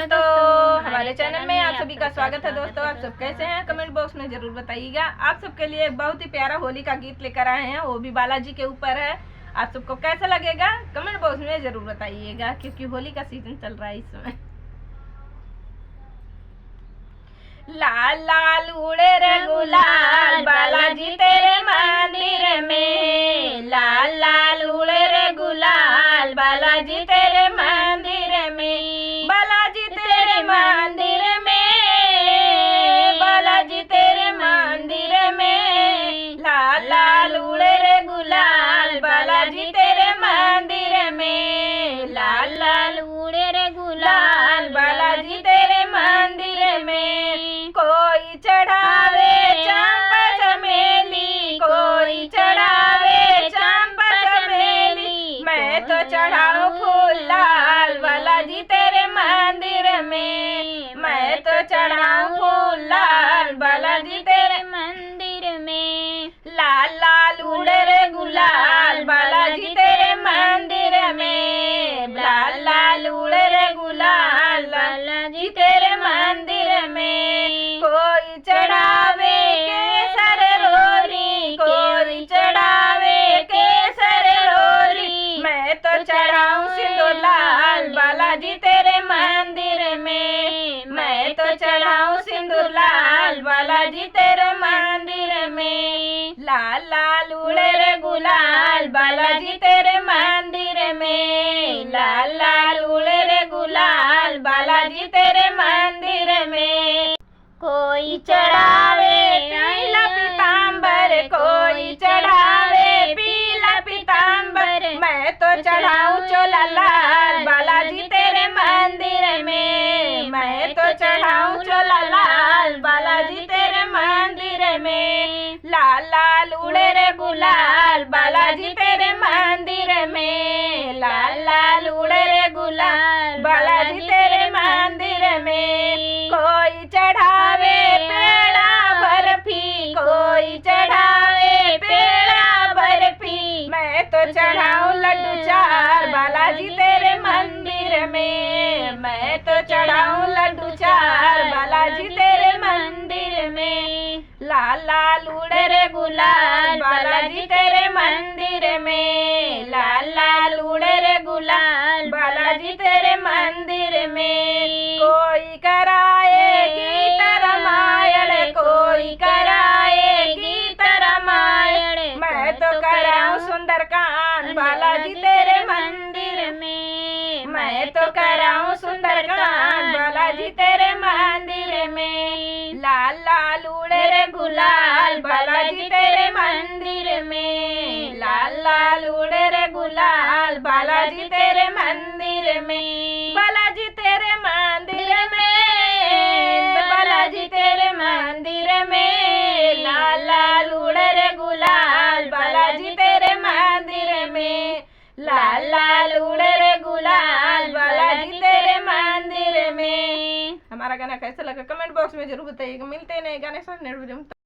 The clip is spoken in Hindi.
दोस्तों, हमारे चैनल में आप सभी का स्वागत है। दोस्तों, आप सब कैसे हैं? कमेंट बॉक्स में जरूर बताइएगा। आप सबके लिए बहुत ही प्यारा होली का गीत लेकर आए हैं, वो भी बालाजी के ऊपर है। आप सबको कैसा लगेगा कमेंट बॉक्स में जरूर बताइएगा, क्योंकि होली का सीजन चल रहा है इस समय। लाल लाल उड़े रे गुलाल बालाजी तेरे मंदिर में, लाल लाल उड़े रे गुलाल बालाजी तेरे मंदिर में, बालाजी तेरे मंदिर में, बालाजी तेरे मंदिर में, लाल लाल उड़े रे गुलाल बालाजी तेरे मंदिर में, लाल लाल उड़े रे गुलाल बालाजी तेरे मंदिर में। कोई चढ़ावे चंपा चमेली, कोई चढ़ावे चंपा चमेली, मैं तो चढ़ाऊं फूल लाल बालाजी तेरे मंदिर में, मैं तो चढ़ाऊं फूल लाल बालाजी तेरे मंदिर में। लाल लाल उड़े रे गुलाल बालाजी तेरे मंदिर में, लाल लाल उड़े रे गुलाल बालाजी तेरे मंदिर में। कोई चढ़ावे केसर रोरी, कोई चढ़ावे केसर रोरी, मैं तो चढ़ाऊं सिंदूर लाल बालाजी तेरे मंदिर में, मैं तो चढ़ाऊं सिंदूर लाल बालाजी तेरे मंदिर में। लाल लाल उड़े रे गुलाल बालाजी तेरे मंदिर में, लाल लाल उड़े रे गुलाल बालाजी तेरे मंदिर में। कोई चढ़ावे पीला पीताम्बर, कोई चढ़ावे पीला पीताम्बर, मैं तो चढ़ाऊं चोला लाल बालाजी तेरे मंदिर में, मैं तो चढ़ाऊं चोला लाल बालाजी तेरे मंदिर में। लाल लाल उड़े रे गुलाल बालाजी तेरे मंदिर में, लाल लाल उड़े रे गुलाल बालाजी तेरे मंदिर में। कोई चढ़ावे पेड़ा बर्फी, कोई चढ़ावे पेड़ा बर्फी, मैं तो चढ़ाऊं लड्डू चार बालाजी तेरे मंदिर में, मैं तो चढ़ाऊं लड्डू चार बालाजी तेरे मंदिर में। लाल लाल उड़े रे गुलाल बालाजी तेरे मंदिर में, लाल लाल उड़े रे गुलाल बालाजी तेरे मंदिर में। कोई कराए गीत रामायण, कोई कराए गीत रामायण, मैं तो कराऊं सुंदरकांड बालाजी तेरे मंदिर में, मैं तो कराऊं सुंदरकांड बालाजी तेरे मंदिर में। लाल लाल उड़े रे गुलाल बालाजी तेरे मंदिर में, लाल लाल उड़े रे गुलाल बालाजी तेरे मंदिर में, बालाजी तेरे मंदिर में, बालाजी तेरे मंदिर में। लाल लाल उड़े रे गुलाल बालाजी तेरे मंदिर में, लाल लाल उड़े रे गुलाल बालाजी तेरे मंदिर में। हमारा गाना कैसा लगा कमेंट बॉक्स में जरूर बताइएगा। मिलते हैं नए गाने साथ।